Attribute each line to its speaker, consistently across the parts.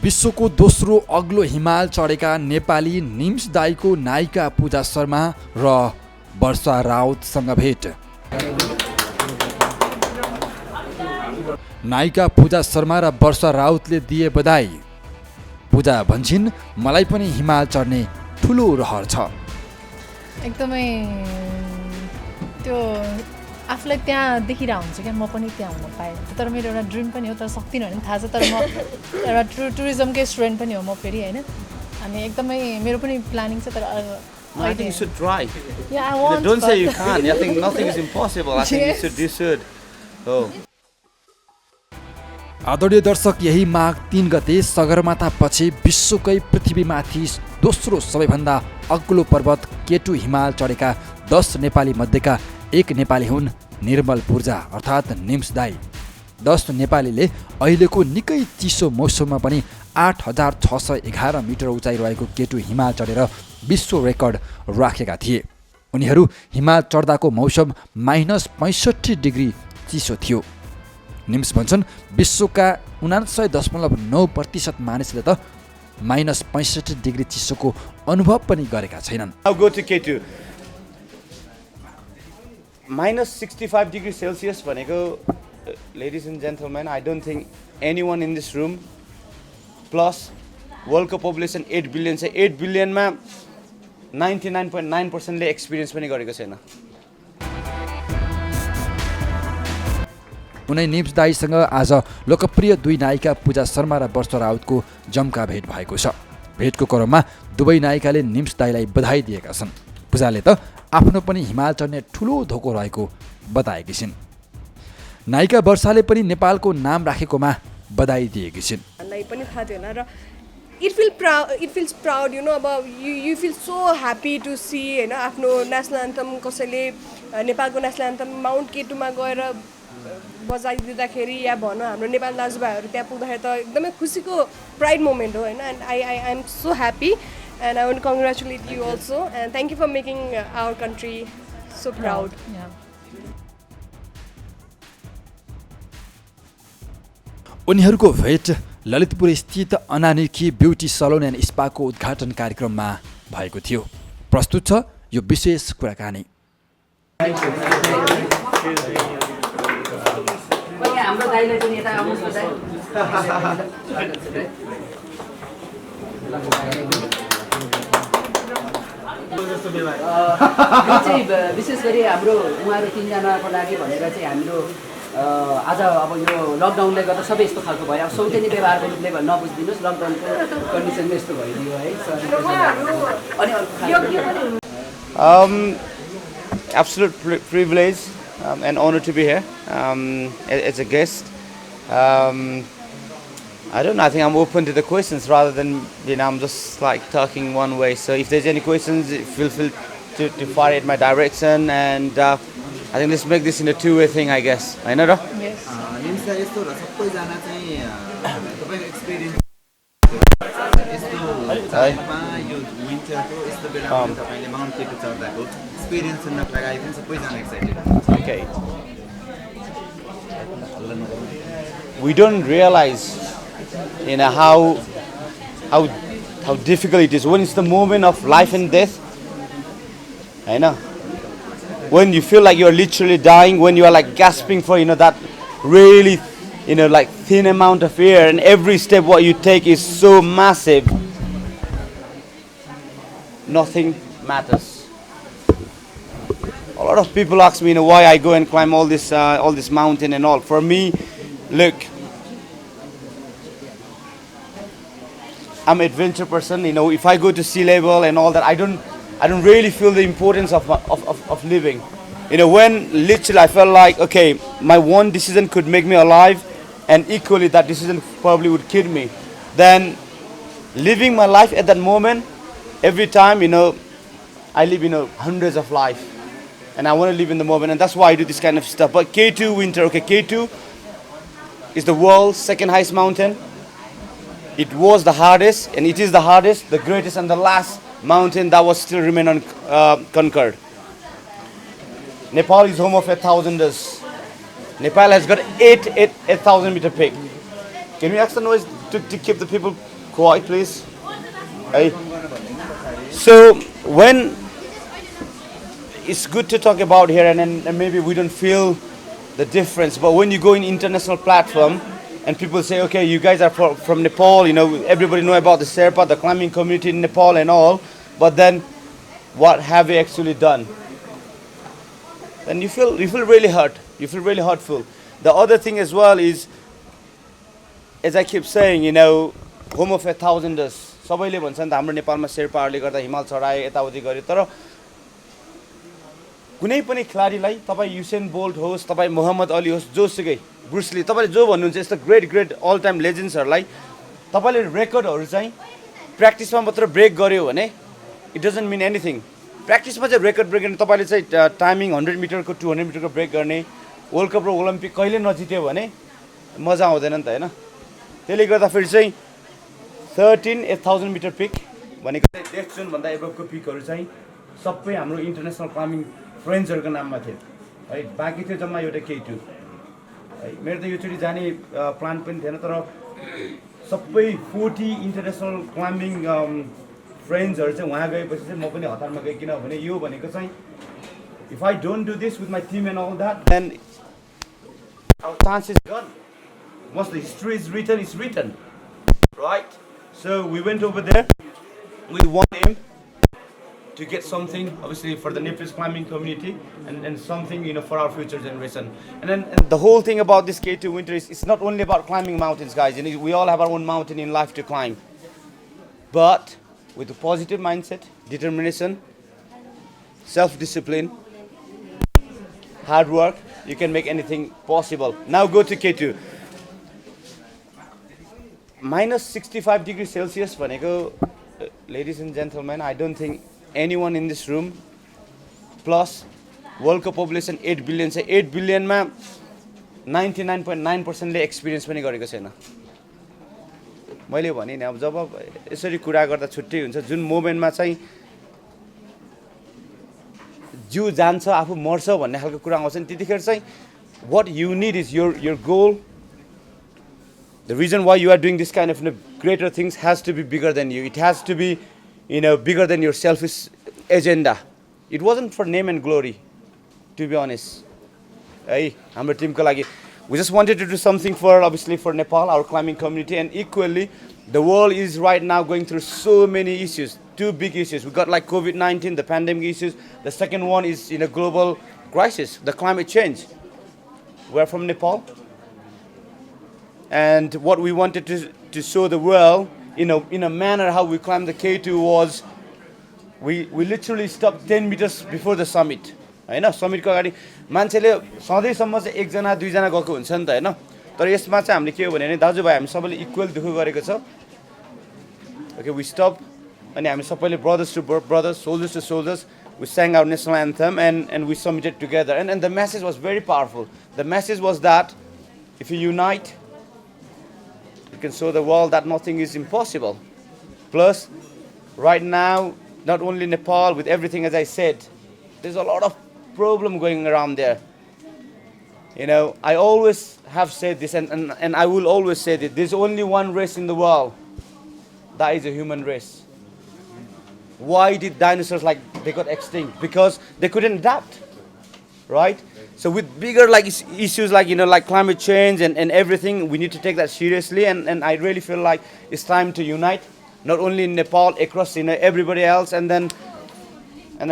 Speaker 1: विश्वको दोस्रो अग्लो हिमाल चढेका नेपाली निम्स दाईको नायिका पूजा शर्मा र वर्षा राउतसँग भेट। नायिका पूजा शर्मा र वर्षा राउतले दिए बधाई। पूजा भन्छिन् मलाई पनि हिमाल चढ्ने ठुलो रहर छ।
Speaker 2: एकदमै त्यो आफूलाई त्यहाँ देखिरह हुन्छ क्या, म पनि त्यहाँ हुन पाएँ। तर मेरो एउटा ड्रिम पनि हो, तर सक्दिनँ भने थाहा छ। तर म एउटा टुरिज्मकै स्टुडेन्ट पनि हो म फेरि, होइन। अनि एकदमै मेरो पनि प्लानिङ छ। तर
Speaker 3: I think you should try.
Speaker 2: Yeah, I want.
Speaker 3: Don't say you can't. I think nothing is impossible. I think you should. Oh.
Speaker 1: आदरणीय दर्शक, यही माघ 3 गते सगरमाथा पछि विश्वकै पृथ्वीमाथि दोस्रो सबैभन्दा अग्लो पर्वत केटु हिमाल चढेका 10 नेपाली मध्येका एक नेपाली हुन् निर्मल पूर्जा अर्थात् निम्स दाई। 10 नेपालीले अहिलेको निकै चिसो मौसममा पनि 8611 मिटर उचाइ रहेको केटु हिमाल चढेर विश्व रेकर्ड राखेका थिए। उनीहरू हिमाल चढ्दाको मौसम -65 डिग्री चिसो थियो। निम्स भन्छन् विश्वका 99.9% मानिसले त -65 डिग्री चिसोको अनुभव पनि गरेका छैनन्।
Speaker 3: Now go to K2. -65 degree Celsius भनेको, ladies and gentlemen, I don't think anyone in this room plus world को population 8 billion छ, 8 billion मा 99.9% ले एक्सपिरियन्स पनि गरेको छैन।
Speaker 1: उनै निम्स दाईसँग आज लोकप्रिय दुई नायिका पूजा शर्मा र वर्षा राउतको जम्का भेट भएको छ। भेटको क्रममा दुवै नायिकाले निम्स दाईलाई बधाई दिएका छन्। पूजाले त आफ्नो पनि हिमाल चढ्ने ठुलो धोको रहेको बताएकी छिन्। नायिका वर्षाले पनि नेपालको नाम राखेकोमा बधाई दिएकी छिन्।
Speaker 4: मलाई पनि थाहा थिएन र it feels proud, you know, about you feel so happy to see, हैन, आफ्नो नेशनल एन्थम कसैले नेपालको नेशनल एन्थम माउन्ट केटुमा गएर बजाइदिँदाखेरि या भनौँ हाम्रो नेपाली दाजुभाइहरू त्यहाँ पुग्दाखेरि त एकदमै खुसीको प्राइड मोमेन्ट हो, हैन। And I am so happy and I want to congratulate you also and thank you for making our country so proud.
Speaker 1: उनीहरूको भेट ललितपुर स्थित अनानिकी ब्युटी सलोन एन्ड स्पाको उद्घाटन कार्यक्रममा भएको थियो। प्रस्तुत छ यो विशेष कुराकानी।
Speaker 5: विशेष गरी हाम्रो उहाँहरू तीनजनाको लागि भनेर चाहिँ हाम्रो आज अब यो लकडाउनले गर्दा सबै यस्तो खालको भयो। अब सौतेनी व्यवहारको रूपले नबुझिदिनुहोस्, लकडाउनको कन्डिसनमा यस्तो भइदियो है। अनि
Speaker 3: Absolute privilege and honor to be here as a guest. I don't know, I think I'm open to the questions rather than, you know, I'm just like talking one way. So if there's any questions, feel free to fire at my direction, and I think let's make this in a two-way thing, I guess. I know,
Speaker 4: Yes.
Speaker 6: Nims Dai यस्तो र सबैजना चाहिँ तपाईको experience यस्तो यो विन्टरको यस्तो बेलामा तपाईले माउन्ट केटु चढ्दाको एक्सपिरियन्स सुन्नको लागि पनि सबैजना excited.
Speaker 3: Okay. We don't realize, you know, how difficult it is when it's the moment of life and death. I know. When you feel like you're literally dying, when you are like gasping for, you know, that really, you know, like thin amount of air, and every step what you take is so massive, nothing matters. A lot of people ask me, you know, why I go and climb all this mountain and all. For me, look, I'm an adventure person. You know, if I go to sea level and all that, I don't really feel the importance of living. You know, when literally I felt like, okay, my one decision could make me alive, and equally that decision probably would kill me. Then living my life at that moment, every time, you know, I live, you know, hundreds of life, and I want to live in the moment, and that's why I do this kind of stuff. But K2 winter, okay, K2 is the world's second highest mountain. It was the hardest, and it is the hardest, the greatest, and the last mountain that was still remain unconquered. Nepal is home of 8,000ers. Nepal has got 8,000 meter peak. Can we ask the noise to keep the people quiet please. Hey. So when it's good to talk about here and maybe we don't feel the difference, but when you go in international platform and people say, okay, you guys are from Nepal, you know, everybody know about the Sherpa, the climbing community in Nepal and all, but then what have you actually done? Then you feel really hurt. You feel really hurtful. The other thing as well is, as I keep saying, you know, home of 1,000 days. सबैले भन्छ नि त हाम्रो नेपालमा शेर्पाहरूले गर्दा हिमाल चढाए यताउति गरे, तर कुनै पनि खेलाडीलाई तपाईँ युसेन बोल्ट होस्, तपाईँ मोहम्मद अली होस्, जोसुकै ब्रुस ली, तपाईँले जो भन्नुहुन्छ यस्तो ग्रेट अल टाइम लेजेन्ड्सहरूलाई तपाईँले रेकर्डहरू चाहिँ प्र्याक्टिसमा मात्र ब्रेक गर्यो भने इट डजन्ट मिन एनिथिङ. प्र्याक्टिसमा चाहिँ रेकर्ड ब्रेक गर्ने, तपाईँले चाहिँ टाइमिङ 100 मिटरको 200 मिटरको ब्रेक गर्ने, वर्ल्ड कप र ओलम्पिक कहिले नजित्यो भने मजा आउँदैन नि त होइन. त्यसले गर्दाखेरि चाहिँ 1000 मिटर पिक भनेको चाहिँ डेथ जोनभन्दा एबभको पिकहरू चाहिँ सबै हाम्रो इन्टरनेसनल क्लाइम्बिङ फ्रेन्ड्सहरूको नाममा थियो है. बाँकी थियो जम्मा एउटा K2 है. मेरो त योचोटि जाने प्लान पनि थिएन, तर सबै 40 इन्टरनेसनल क्लाइम्बिङ फ्रेन्ड्सहरू चाहिँ वहाँ गएपछि चाहिँ म पनि हतारमा गएँ. किनभने यो भनेको चाहिँ if I don't do this with my team and all that then our chance is gone. Once the history is written, it's written, right? So we went over there with one aim to get something, obviously for the Nepalese climbing community, and something, you know, for our future generation. And the whole thing about this K2 winter is it's not only about climbing mountains, guys. You know, we all have our own mountain in life to climb, but with a positive mindset, determination, self-discipline, hard work, you can make anything possible. Now go to K2. Minus 65 degrees Celsius, ladies and gentlemen, I don't think anyone in this room, plus World Cup population 8 billion, 8 billion ma 99.9% ले experience पनि गरेको छैन. मैले भने नि अब जब यसरी कुरा गर्दा छुट्टै हुन्छ, जुन मोमेन्टमा चाहिँ जिउ जान्छ आफू मर्छ भन्ने खालको कुरा आउँछ नि, त्यतिखेर चाहिँ what you need is your goal. The reason why you are doing this kind of greater things has to be bigger than you. It has to be, bigger than your selfish agenda. It wasn't for name and glory, to be honest. Hey, हाम्रो टिमको लागि, we just wanted to do something for, obviously, for Nepal, our climbing community, and equally, the world is right now going through so many issues, two big issues. We got like COVID-19, the pandemic issues. The second one is global crisis, the climate change. We're from Nepal. And what we wanted to show the world, in a manner how we climbed the K2 was, we literally stopped 10 meters before the summit. हैन, समिटको अगाडि मान्छेले सधैँसम्म चाहिँ एकजना दुईजना गएको हुन्छ नि त हैन, तर यसमा चाहिँ हामीले के हो भने दाजुभाइ हामी सबैले इक्वल दुःख गरेको छ. Okay, we stopped अनि हामी सबैले brothers to brothers, soldiers to soldiers, we sang our national anthem and we submitted together, and the message was very powerful. The message was that if you unite, you can show the world that nothing is impossible. Plus, right now, not only Nepal, with everything as I said, there's a lot of problem going around there. I always have said this, and I will always say this. There's only one race in the world. That is a human race. Why did dinosaurs they got extinct? Because they couldn't adapt, right? So with bigger issues like climate change and everything, we need to take that seriously. And I really feel like it's time to unite, not only in Nepal, across everybody else, and then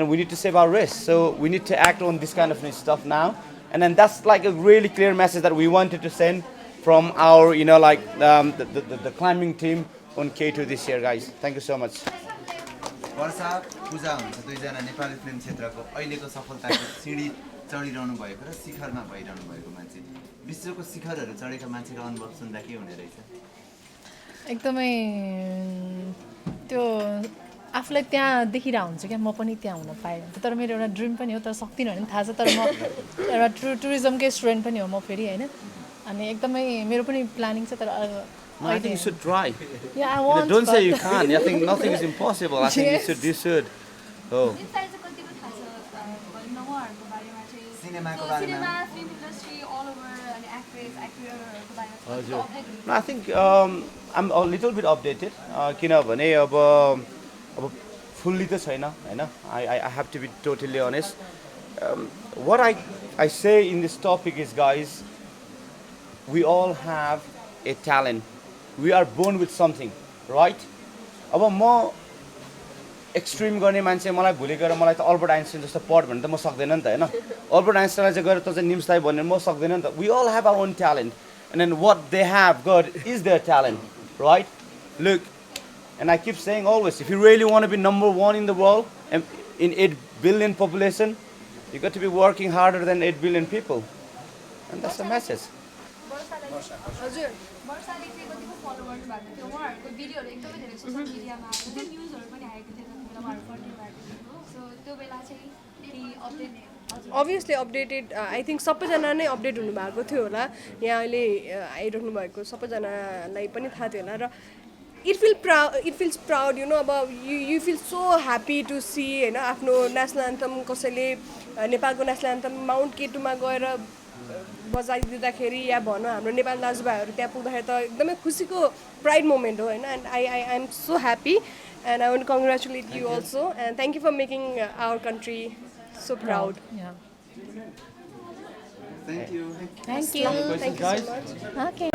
Speaker 3: we need to save our race. So we need to act on this kind of stuff now. And then that's a really clear message that we wanted to send from our the climbing team on K2 this year, guys. Thank you so much.
Speaker 6: वर्षा पूजा हुन्छ दुईजना Nepali film क्षेत्रको अहिलेको सफलताको CD चढिरहनु भएको र शिखरमा भइरहनु भएको मान्छे, विश्वको शिखरहरू चढेका मान्छेको अनुभव सुन्दा के हुने रहेछ?
Speaker 2: एकदमै त्यो आफूलाई त्यहाँ देखिरहेको हुन्छ क्या, म पनि त्यहाँ हुन पाएँ तर मेरो एउटा ड्रिम पनि हो, तर सक्दिनँ भने थाहा छ. तर म एउटा टुरिज्मकै स्टुडेन्ट पनि हो म फेरि हैन, अनि एकदमै मेरो पनि प्लानिङ छ. तर
Speaker 3: I think you should try.
Speaker 2: Yeah, I want.
Speaker 3: Don't say you can't. I think nothing is impossible. I think you should. Oh.
Speaker 6: सिनेमाको बारेमा
Speaker 7: cinema, film industry all over, and
Speaker 3: No, I think I'm a little bit updated. किनभने अब fully त छैन हैन. I have to be totally honest. What I say in this topic is, guys, we all have a talent. We are born with something, right? अब म extreme गर्ने मान्छे मलाई भोलि गएर मलाई त अल्बर्ट आइन्स्टाइन जस्तो पढ भने त म सक्दैन नि त हैन. अल्बर्ट आइन्स्टाइनलाई चाहिँ गएर त चाहिँ निम्स दाइ भन्ने म सक्दैन नि त. We all have our own talent. And then what they have got is their talent, right? Look, and I keep saying always, if you really want to be number one in the world, and in 8 billion population, you got to be working harder than 8 billion people. And that's the message.
Speaker 4: हजुर
Speaker 7: वर्षाले चाहिँ कतिको follow गर्नु भएको थियो उहाँहरूको भिडियोहरू एकदमै धेरै सोसियल मिडियामा आएको थियो न्युजहरू पनि आएको थियो जतिखेर उहाँहरू बर्थडे भएको थियो सो त्यो बेला चाहिँ फेरि update
Speaker 4: obviously updated I think सबैजना नै अपडेट हुनुभएको थियो होला यहाँ अहिले आइरहनु भएको सबैजनालाई पनि थाहा थियो होला र it feels proud you know अब you feel so happy to see होइन आफ्नो नेसनल एन्थम कसैले नेपालको नेसनल एन्थम माउन्ट केटुमा गएर बजाइदिँदाखेरि या भनौँ हाम्रो नेपाली दाजुभाइहरू त्यहाँ पुग्दाखेरि त एकदमै खुसीको प्राइड मोमेन्ट हो होइन and I am so happy and I want congratulate you also and thank you for making our country so proud.
Speaker 2: Yeah.
Speaker 6: Thank you.
Speaker 2: Thank you.
Speaker 4: Thank you so much.
Speaker 2: Okay.